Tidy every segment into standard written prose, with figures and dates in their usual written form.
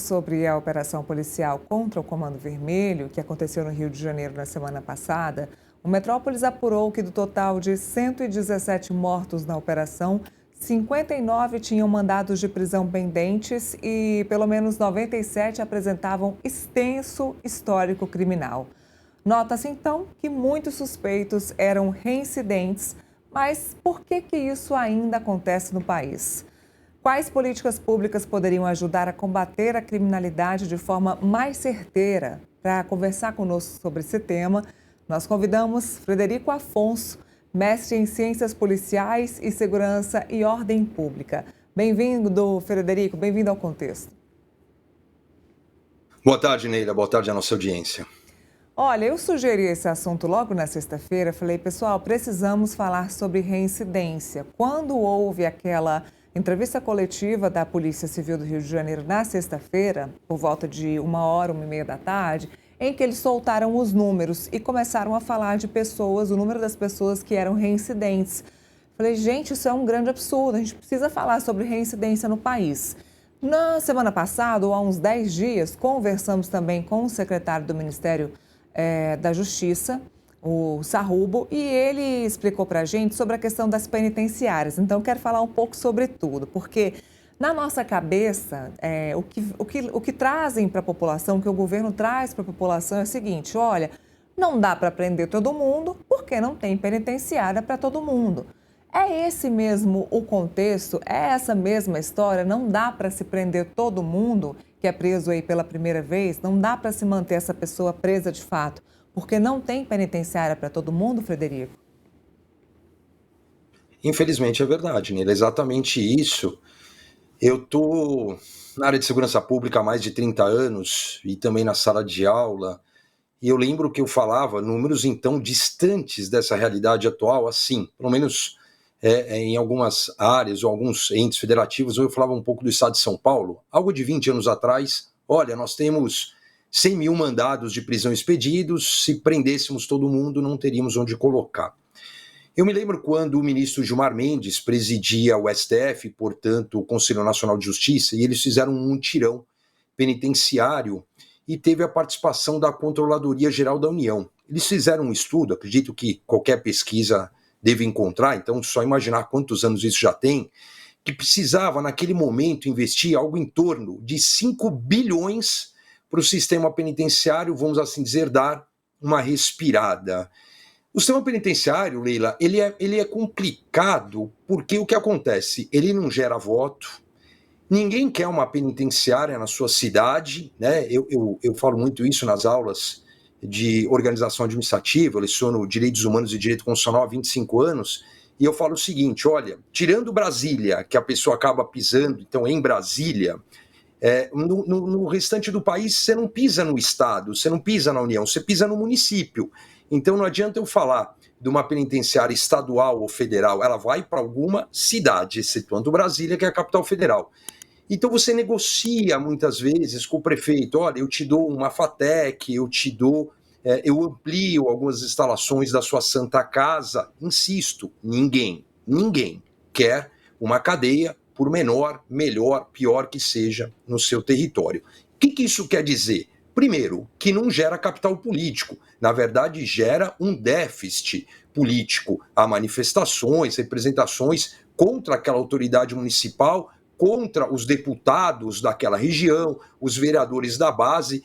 sobre a operação policial contra o Comando Vermelho, que aconteceu no Rio de Janeiro na semana passada, o Metrópolis apurou que do total de 117 mortos na operação, 59 tinham mandados de prisão pendentes e pelo menos 97 apresentavam extenso histórico criminal. Nota-se então que muitos suspeitos eram reincidentes, mas por que isso ainda acontece no país? Quais políticas públicas poderiam ajudar a combater a criminalidade de forma mais certeira? Para conversar conosco sobre esse tema, nós convidamos Frederico Afonso, mestre em Ciências Policiais e Segurança e Ordem Pública. Bem-vindo, Frederico, bem-vindo ao Contexto. Boa tarde, Neila. Boa tarde à nossa audiência. Olha, eu sugeri esse assunto logo na sexta-feira. Falei, pessoal, precisamos falar sobre reincidência. Quando houve aquela entrevista coletiva da Polícia Civil do Rio de Janeiro na sexta-feira, por volta de 1h, 1h30 da tarde, em que eles soltaram os números e começaram a falar de pessoas, o número das pessoas que eram reincidentes. Falei, gente, isso é um grande absurdo, a gente precisa falar sobre reincidência no país. Na semana passada, ou há uns 10 dias, conversamos também com o secretário do Ministério da Justiça, o Sarrubo, e ele explicou para a gente sobre a questão das penitenciárias. Então, quero falar um pouco sobre tudo, porque na nossa cabeça, o que trazem para a população, o que o governo traz para a população é o seguinte, olha, não dá para prender todo mundo porque não tem penitenciária para todo mundo. É esse mesmo o contexto, é essa mesma história, não dá para se prender todo mundo que é preso aí pela primeira vez, não dá para se manter essa pessoa presa de fato, porque não tem penitenciária para todo mundo, Frederico? Infelizmente é verdade, Neila, é exatamente isso. Eu estou na área de segurança pública há mais de 30 anos e também na sala de aula, e eu lembro que eu falava números então distantes dessa realidade atual, assim, pelo menos em algumas áreas ou alguns entes federativos, eu falava um pouco do estado de São Paulo, algo de 20 anos atrás, olha, nós temos 100 mil mandados de prisão expedidos, se prendêssemos todo mundo não teríamos onde colocar. Eu me lembro quando o ministro Gilmar Mendes presidia o STF, portanto o Conselho Nacional de Justiça, e eles fizeram um mutirão penitenciário e teve a participação da Controladoria Geral da União. Eles fizeram um estudo, acredito que qualquer pesquisa deve encontrar, então só imaginar quantos anos isso já tem, que precisava naquele momento investir algo em torno de 5 bilhões para o sistema penitenciário, vamos assim dizer, dar uma respirada. O sistema penitenciário, Leila, ele é complicado porque o que acontece? Ele não gera voto, ninguém quer uma penitenciária na sua cidade, né? Eu falo muito isso nas aulas de organização administrativa, eu leciono Direitos Humanos e Direito Constitucional há 25 anos, e eu falo o seguinte, olha, tirando Brasília, que a pessoa acaba pisando, então em Brasília, no restante do país você não pisa no estado, você não pisa na União, você pisa no município. Então não adianta eu falar de uma penitenciária estadual ou federal, ela vai para alguma cidade, excetuando Brasília, que é a capital federal. Então você negocia muitas vezes com o prefeito, olha, eu te dou uma FATEC, eu amplio algumas instalações da sua Santa Casa. Insisto, ninguém quer uma cadeia, por menor, melhor, pior que seja, no seu território. O que isso quer dizer? Primeiro, que não gera capital político, na verdade gera um déficit político. Há manifestações, representações contra aquela autoridade municipal, contra os deputados daquela região, os vereadores da base.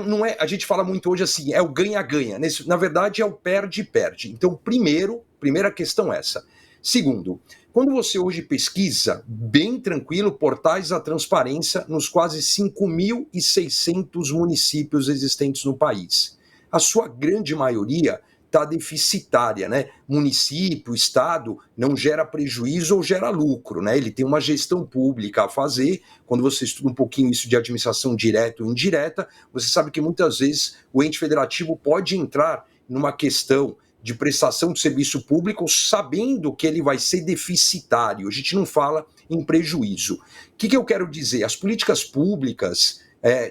Não é, a gente fala muito hoje assim, é o ganha-ganha. Na verdade, é o perde-perde. Então, primeira questão é essa. Segundo, quando você hoje pesquisa, bem tranquilo, portais da transparência nos quase 5.600 municípios existentes no país, a sua grande maioria está deficitária, né? Município, estado, não gera prejuízo ou gera lucro, né? Ele tem uma gestão pública a fazer. Quando você estuda um pouquinho isso de administração direta ou indireta, você sabe que muitas vezes o ente federativo pode entrar numa questão de prestação de serviço público sabendo que ele vai ser deficitário. A gente não fala em prejuízo. O que eu quero dizer? As políticas públicas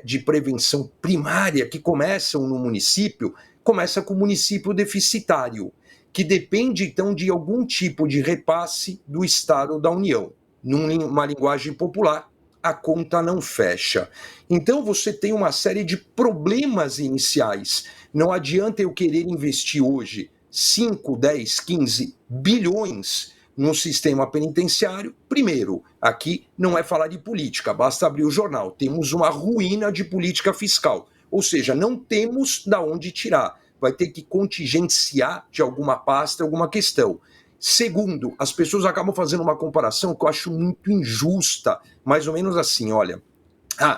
de prevenção primária que começam no município, começa com o município deficitário, que depende, então, de algum tipo de repasse do Estado ou da União. Numa linguagem popular, a conta não fecha. Então você tem uma série de problemas iniciais. Não adianta eu querer investir hoje 5, 10, 15 bilhões no sistema penitenciário. Primeiro, aqui não é falar de política, basta abrir o jornal. Temos uma ruína de política fiscal, ou seja, não temos de onde tirar. Vai ter que contingenciar de alguma pasta alguma questão. Segundo, as pessoas acabam fazendo uma comparação que eu acho muito injusta, mais ou menos assim, olha,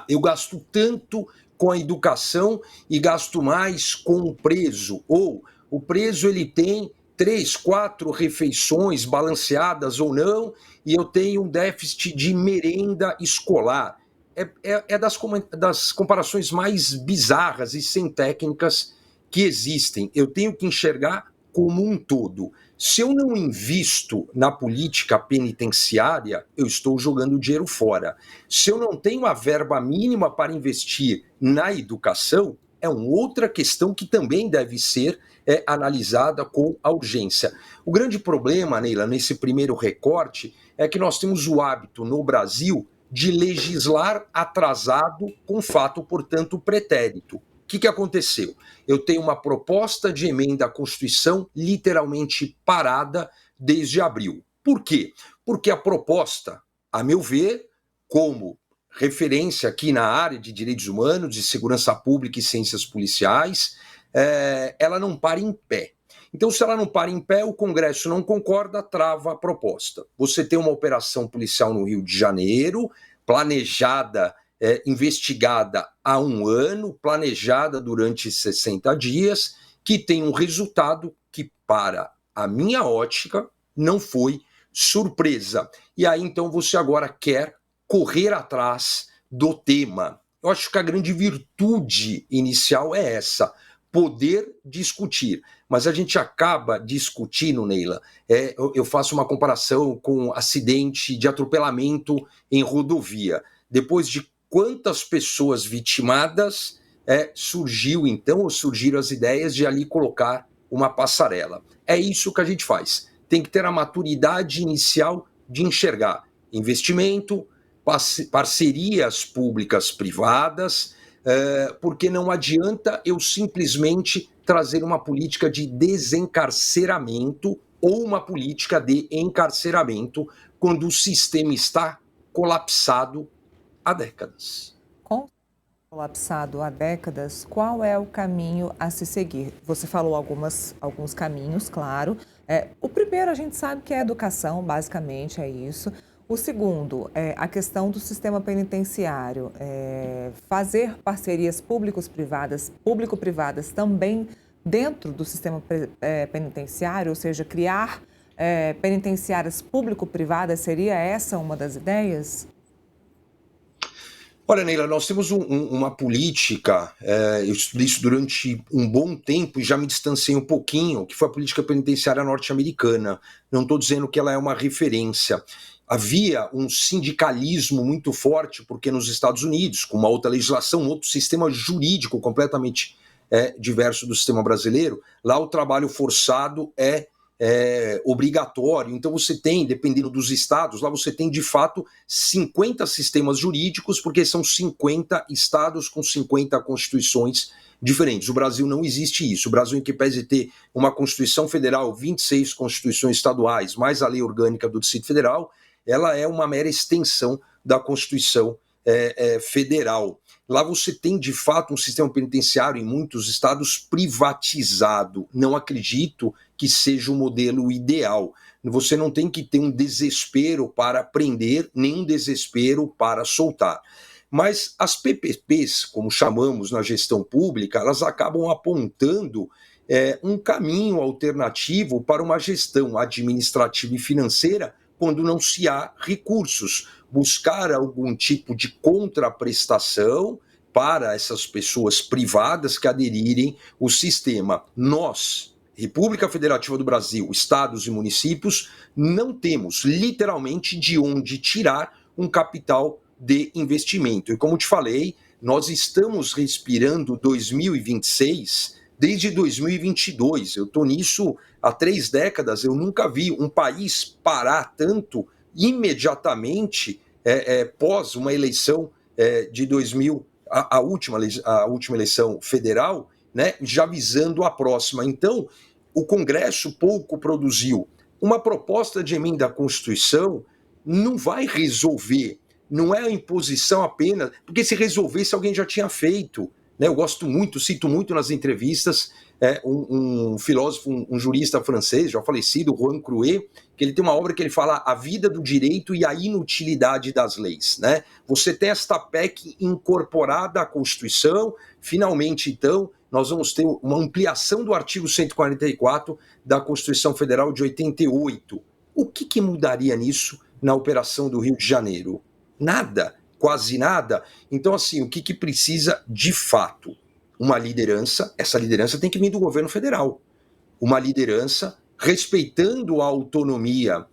eu gasto tanto com a educação e gasto mais com o preso, ou o preso ele tem 3, 4 refeições balanceadas ou não, e eu tenho um déficit de merenda escolar. É das comparações mais bizarras e sem técnicas que existem. Eu tenho que enxergar como um todo. Se eu não invisto na política penitenciária, eu estou jogando dinheiro fora. Se eu não tenho a verba mínima para investir na educação, é uma outra questão que também deve ser analisada com a urgência. O grande problema, Neila, nesse primeiro recorte, é que nós temos o hábito no Brasil de legislar atrasado com fato, portanto, pretérito. O que aconteceu? Eu tenho uma proposta de emenda à Constituição literalmente parada desde abril. Por quê? Porque a proposta, a meu ver, como referência aqui na área de direitos humanos, de segurança pública e ciências policiais, ela não para em pé. Então, se ela não para em pé, o Congresso não concorda, trava a proposta. Você tem uma operação policial no Rio de Janeiro, planejada, investigada há 1 ano, planejada durante 60 dias, que tem um resultado que, para a minha ótica, não foi surpresa. E aí, então, você agora quer correr atrás do tema. Eu acho que a grande virtude inicial é essa, poder discutir. Mas a gente acaba discutindo, Neila, eu faço uma comparação com acidente de atropelamento em rodovia. Depois de quantas pessoas vitimadas, surgiram as ideias de ali colocar uma passarela. É isso que a gente faz. Tem que ter a maturidade inicial de enxergar investimento, parcerias públicas-privadas, porque não adianta eu simplesmente trazer uma política de desencarceramento ou uma política de encarceramento quando o sistema está colapsado há décadas. Colapsado há décadas, qual é o caminho a se seguir? Você falou alguns caminhos, claro. O primeiro a gente sabe que é a educação, basicamente é isso. O segundo é a questão do sistema penitenciário, fazer parcerias público-privadas também dentro do sistema penitenciário, ou seja, criar penitenciárias público-privadas, seria essa uma das ideias? Olha, Neila, nós temos uma política, eu estudei isso durante um bom tempo e já me distanciei um pouquinho, que foi a política penitenciária norte-americana. Não estou dizendo que ela é uma referência. Havia um sindicalismo muito forte, porque nos Estados Unidos, com uma outra legislação, um outro sistema jurídico completamente diverso do sistema brasileiro, lá o trabalho forçado é obrigatório. Então você tem, dependendo dos estados, lá você tem de fato 50 sistemas jurídicos, porque são 50 estados com 50 constituições diferentes. O Brasil não existe isso. O Brasil, em que pese ter uma Constituição Federal, 26 constituições estaduais, mais a lei orgânica do Distrito Federal, ela é uma mera extensão da Constituição Federal. Lá você tem, de fato, um sistema penitenciário em muitos estados privatizado. Não acredito que seja o modelo ideal. Você não tem que ter um desespero para prender, nem um desespero para soltar. Mas as PPPs, como chamamos na gestão pública, elas acabam apontando um caminho alternativo para uma gestão administrativa e financeira quando não se há recursos. Buscar algum tipo de contraprestação para essas pessoas privadas que aderirem ao sistema. Nós, República Federativa do Brasil, estados e municípios, não temos literalmente de onde tirar um capital de investimento. E como te falei, nós estamos respirando 2026 desde 2022. Eu estou nisso há 3 décadas, eu nunca vi um país parar tanto imediatamente pós uma eleição de 2000, a última eleição federal, né, já visando a próxima. Então, o Congresso pouco produziu. Uma proposta de emenda à Constituição não vai resolver, não é a imposição apenas, porque se resolvesse alguém já tinha feito. Né? Eu gosto muito, cito muito nas entrevistas um filósofo, um jurista francês, já falecido, Juan Crouet, que ele tem uma obra que ele fala a vida do direito e a inutilidade das leis. Né? Você tem esta PEC incorporada à Constituição, finalmente, então, nós vamos ter uma ampliação do artigo 144 da Constituição Federal de 88. O que mudaria nisso na operação do Rio de Janeiro? Nada, quase nada. Então, assim, o que precisa de fato? Uma liderança, essa liderança tem que vir do governo federal. Uma liderança respeitando a autonomia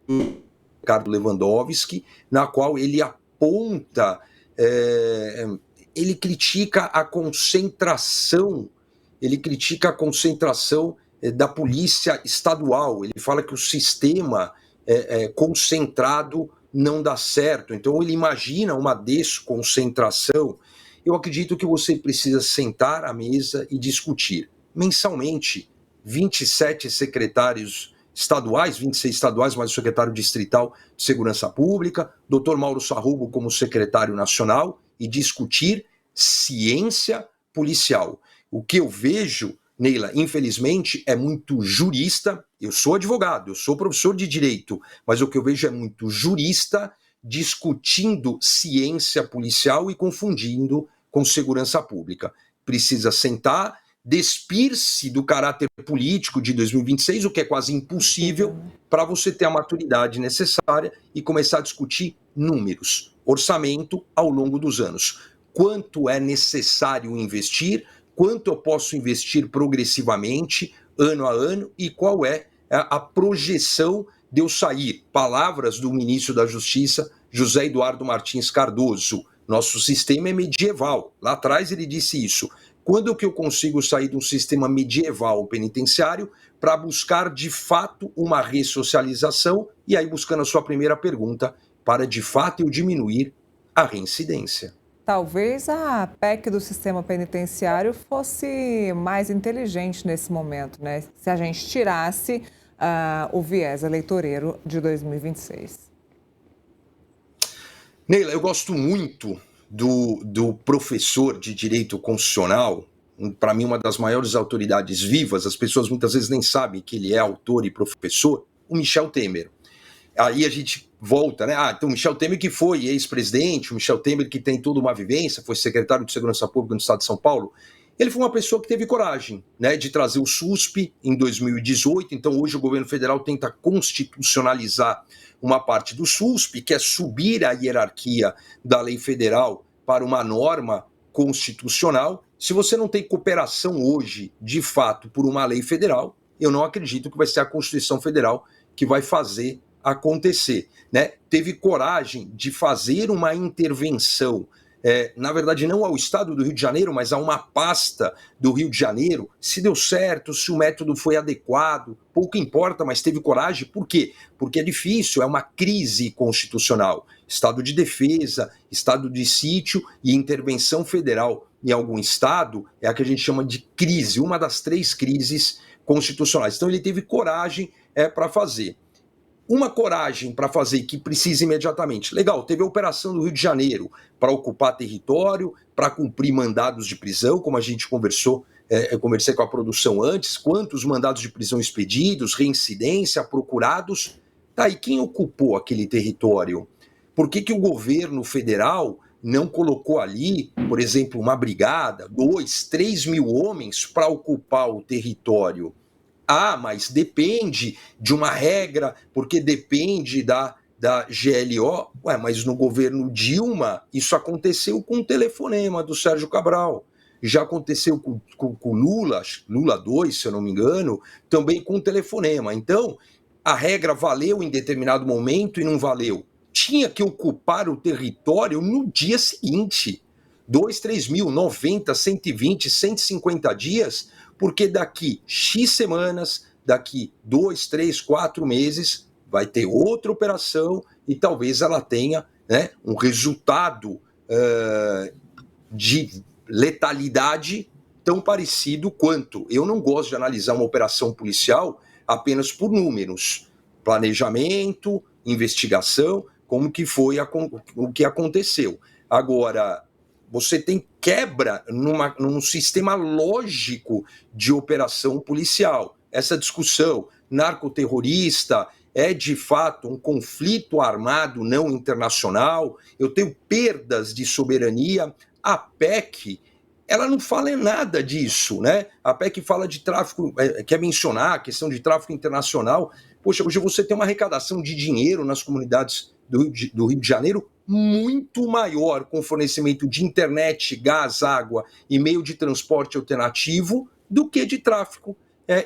do Ricardo Lewandowski, na qual ele aponta, ele critica a concentração, da polícia estadual. Ele fala que o sistema concentrado não dá certo. Então ele imagina uma desconcentração. Eu acredito que você precisa sentar à mesa e discutir. Mensalmente, 27 secretários estaduais, 26 estaduais, mais o secretário distrital de Segurança Pública, Dr. Mauro Sarrubo como secretário nacional, e discutir ciência policial. O que eu vejo, Neila, infelizmente, é muito jurista. Eu sou advogado, eu sou professor de direito, mas o que eu vejo é muito jurista discutindo ciência policial e confundindo com segurança pública. Precisa sentar, despir-se do caráter político de 2026, o que é quase impossível, para você ter a maturidade necessária e começar a discutir números, orçamento ao longo dos anos. Quanto é necessário investir, quanto eu posso investir progressivamente, ano a ano, e qual é a projeção de eu sair. Palavras do ministro da Justiça, José Eduardo Martins Cardoso. Nosso sistema é medieval. Lá atrás ele disse isso. Quando que eu consigo sair de um sistema medieval penitenciário para buscar, de fato, uma ressocialização? E aí, buscando a sua primeira pergunta, para, de fato, eu diminuir a reincidência. Talvez a PEC do sistema penitenciário fosse mais inteligente nesse momento, né? Se a gente tirasse o viés eleitoreiro de 2026. Neila, eu gosto muito do professor de direito constitucional, para mim uma das maiores autoridades vivas, as pessoas muitas vezes nem sabem que ele é autor e professor, o Michel Temer. Aí a gente volta, né? Então o Michel Temer que foi ex-presidente, o Michel Temer que tem toda uma vivência, foi secretário de Segurança Pública no estado de São Paulo. Ele foi uma pessoa que teve coragem, né, de trazer o SUSP em 2018. Então hoje o governo federal tenta constitucionalizar uma parte do SUSP, que é subir a hierarquia da lei federal para uma norma constitucional. Se você não tem cooperação hoje, de fato, por uma lei federal, eu não acredito que vai ser a Constituição Federal que vai fazer acontecer, né? Teve coragem de fazer uma intervenção, na verdade não ao estado do Rio de Janeiro, mas a uma pasta do Rio de Janeiro. Se deu certo, se o método foi adequado, pouco importa, mas teve coragem. Por quê? Porque é difícil, é uma crise constitucional. Estado de defesa, estado de sítio e intervenção federal em algum estado é a que a gente chama de crise, uma das 3 crises constitucionais. Então ele teve coragem para fazer. Uma coragem para fazer que precisa imediatamente. Legal, teve a operação do Rio de Janeiro para ocupar território, para cumprir mandados de prisão, como a gente conversou, eu conversei com a produção antes, quantos mandados de prisão expedidos, reincidência, procurados. Tá, e quem ocupou aquele território? Por que o governo federal não colocou ali, por exemplo, uma brigada, 2, 3 mil homens para ocupar o território? Ah, mas depende de uma regra, porque depende da GLO. Ué, mas no governo Dilma, isso aconteceu com o telefonema do Sérgio Cabral. Já aconteceu com Lula, Lula 2, se eu não me engano, também com o telefonema. Então, a regra valeu em determinado momento e não valeu. Tinha que ocupar o território no dia seguinte. 2, 3 mil, 90, 120, 150 dias, porque daqui X semanas, daqui 2, 3, 4 meses vai ter outra operação e talvez ela tenha, né, um resultado de letalidade tão parecido quanto. Eu não gosto de analisar uma operação policial apenas por números, planejamento, investigação, como que foi o que aconteceu. Agora, você tem quebra num sistema lógico de operação policial. Essa discussão narcoterrorista é de fato um conflito armado não internacional, eu tenho perdas de soberania. A PEC, ela não fala em nada disso, né? A PEC fala de tráfico, quer mencionar a questão de tráfico internacional. Poxa, hoje você tem uma arrecadação de dinheiro nas comunidades do Rio de Janeiro muito maior com fornecimento de internet, gás, água e meio de transporte alternativo do que de tráfico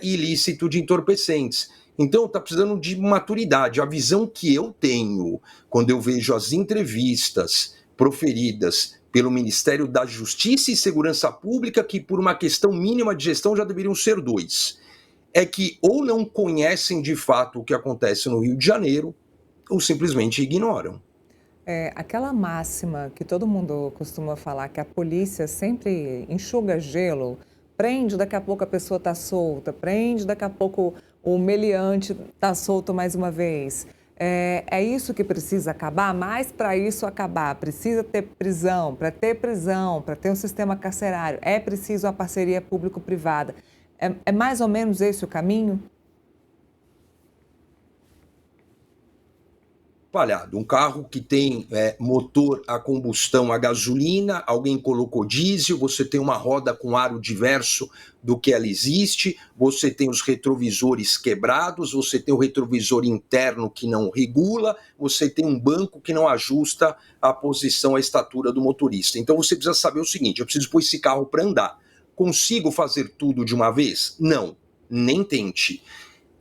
ilícito de entorpecentes. Então, está precisando de maturidade. A visão que eu tenho quando eu vejo as entrevistas proferidas pelo Ministério da Justiça e Segurança Pública, que por uma questão mínima de gestão já deveriam ser 2, é que ou não conhecem de fato o que acontece no Rio de Janeiro, ou simplesmente ignoram. Aquela máxima que todo mundo costuma falar, que a polícia sempre enxuga gelo, prende, daqui a pouco a pessoa está solta, prende, daqui a pouco o meliante está solto mais uma vez. É isso que precisa acabar, mas para isso acabar, precisa ter prisão, para ter um sistema carcerário, é preciso a parceria público-privada. É mais ou menos esse o caminho? Espalhado. Um carro que tem motor a combustão a gasolina, alguém colocou diesel, você tem uma roda com aro diverso do que ela existe, você tem os retrovisores quebrados, você tem o retrovisor interno que não regula, você tem um banco que não ajusta a posição, a estatura do motorista. Então você precisa saber o seguinte, eu preciso pôr esse carro para andar. Consigo fazer tudo de uma vez? Não, nem tente.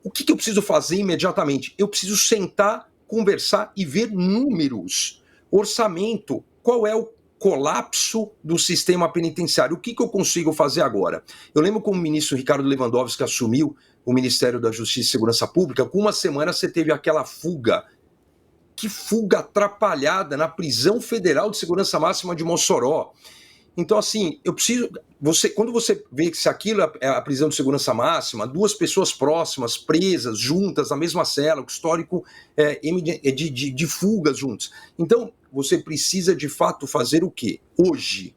O que eu preciso fazer imediatamente? Eu preciso sentar, conversar e ver números, orçamento, qual é o colapso do sistema penitenciário, o que eu consigo fazer agora? Eu lembro como o ministro Ricardo Lewandowski assumiu o Ministério da Justiça e Segurança Pública, com uma semana você teve aquela fuga, que fuga atrapalhada na prisão federal de segurança máxima de Mossoró. Então, assim, eu preciso. Quando você vê que se aquilo é a prisão de segurança máxima, 2 pessoas próximas, presas, juntas, na mesma cela, o histórico de fugas juntos. Então, você precisa de fato fazer o quê? Hoje,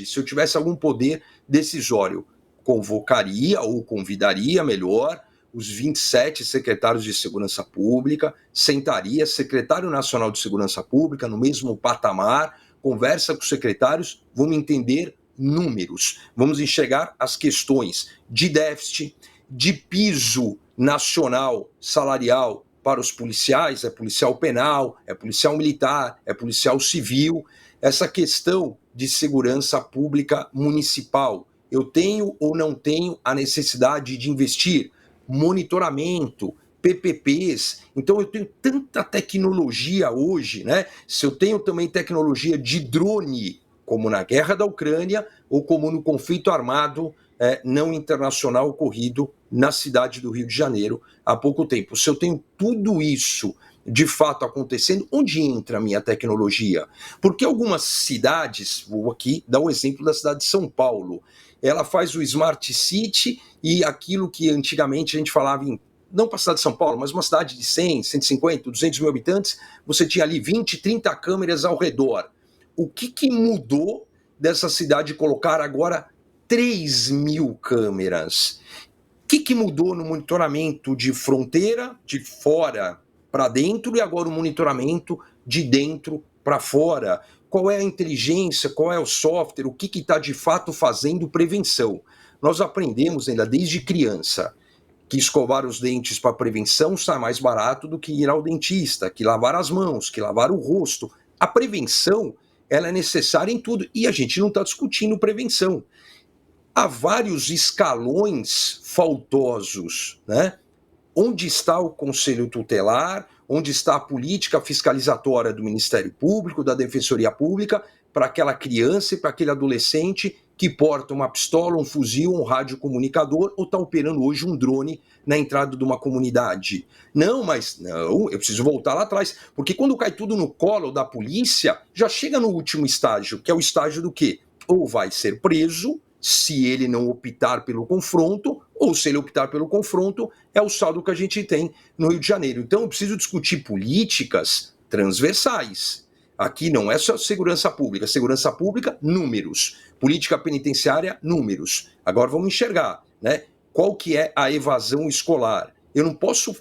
se eu tivesse algum poder decisório, convocaria ou convidaria, melhor, os 27 secretários de Segurança Pública, sentaria secretário nacional de Segurança Pública no mesmo patamar, conversa com os secretários, vamos entender números, vamos enxergar as questões de déficit, de piso nacional salarial para os policiais, é policial penal, é policial militar, é policial civil, essa questão de segurança pública municipal. Eu tenho ou não tenho a necessidade de investir? Monitoramento, PPPs, então eu tenho tanta tecnologia hoje, né? Se eu tenho também tecnologia de drone, como na guerra da Ucrânia ou como no conflito armado não internacional ocorrido na cidade do Rio de Janeiro há pouco tempo. Se eu tenho tudo isso de fato acontecendo, onde entra a minha tecnologia? Porque algumas cidades, vou aqui dar o exemplo da cidade de São Paulo, ela faz o Smart City e aquilo que antigamente a gente falava em não para a cidade de São Paulo, mas uma cidade de 100, 150, 200 mil habitantes, você tinha ali 20, 30 câmeras ao redor. O que mudou dessa cidade colocar agora 3.000 câmeras? O que mudou no monitoramento de fronteira, de fora para dentro, e agora o monitoramento de dentro para fora? Qual é a inteligência, qual é o software, o que está de fato fazendo prevenção? Nós aprendemos ainda desde criança que escovar os dentes para prevenção sai mais barato do que ir ao dentista, que lavar as mãos, que lavar o rosto. A prevenção, ela é necessária em tudo, e a gente não está discutindo prevenção. Há vários escalões faltosos, né? Onde está o Conselho Tutelar, onde está a política fiscalizatória do Ministério Público, da Defensoria Pública, para aquela criança e para aquele adolescente que porta uma pistola, um fuzil, um radiocomunicador ou está operando hoje um drone na entrada de uma comunidade. Não, mas não, eu preciso voltar lá atrás, porque quando cai tudo no colo da polícia, já chega no último estágio, que é o estágio do quê? Ou vai ser preso, se ele não optar pelo confronto, ou se ele optar pelo confronto, é o saldo que a gente tem no Rio de Janeiro. Então eu preciso discutir políticas transversais. Aqui não é só segurança pública, números. Política penitenciária, números. Agora vamos enxergar, né? Qual que é a evasão escolar? Eu não posso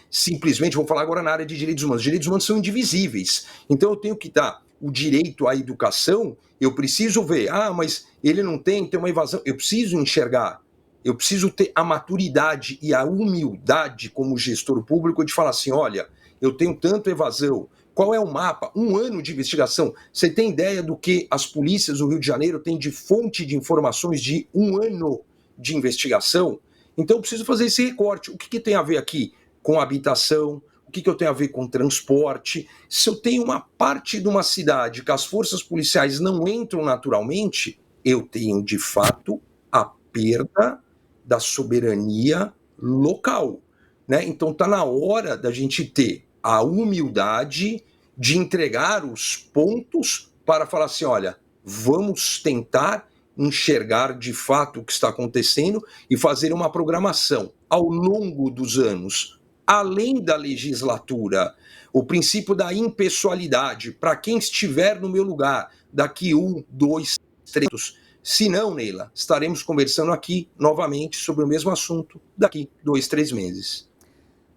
simplesmente, vou falar agora na área de direitos humanos. Os direitos humanos são indivisíveis. Então eu tenho que dar o direito à educação, eu preciso ver, mas ele não tem uma evasão. Eu preciso enxergar, eu preciso ter a maturidade e a humildade como gestor público de falar assim, olha, eu tenho tanta evasão, qual é o mapa? 1 ano de investigação. Você tem ideia do que as polícias do Rio de Janeiro têm de fonte de informações de 1 ano de investigação? Então eu preciso fazer esse recorte. O que tem a ver aqui com habitação? O que eu tenho a ver com transporte? Se eu tenho uma parte de uma cidade que as forças policiais não entram naturalmente, eu tenho, de fato, a perda da soberania local, né? Então está na hora da gente ter a humildade de entregar os pontos para falar assim, olha, vamos tentar enxergar de fato o que está acontecendo e fazer uma programação ao longo dos anos, além da legislatura, o princípio da impessoalidade, para quem estiver no meu lugar, daqui 1, 2, 3 anos. Se não, Neila, estaremos conversando aqui novamente sobre o mesmo assunto daqui 2, 3 meses.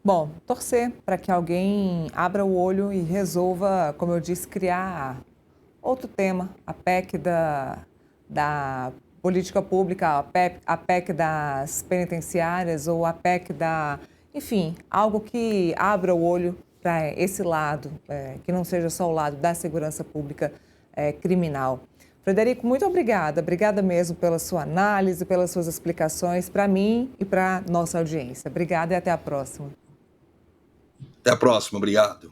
Bom, torcer para que alguém abra o olho e resolva, como eu disse, criar outro tema, a PEC da política pública, a PEC das penitenciárias ou a PEC enfim, algo que abra o olho para esse lado, que não seja só o lado da segurança pública criminal. Frederico, muito obrigada. Obrigada mesmo pela sua análise, pelas suas explicações para mim e para nossa audiência. Obrigada e até a próxima. Até a próxima, obrigado.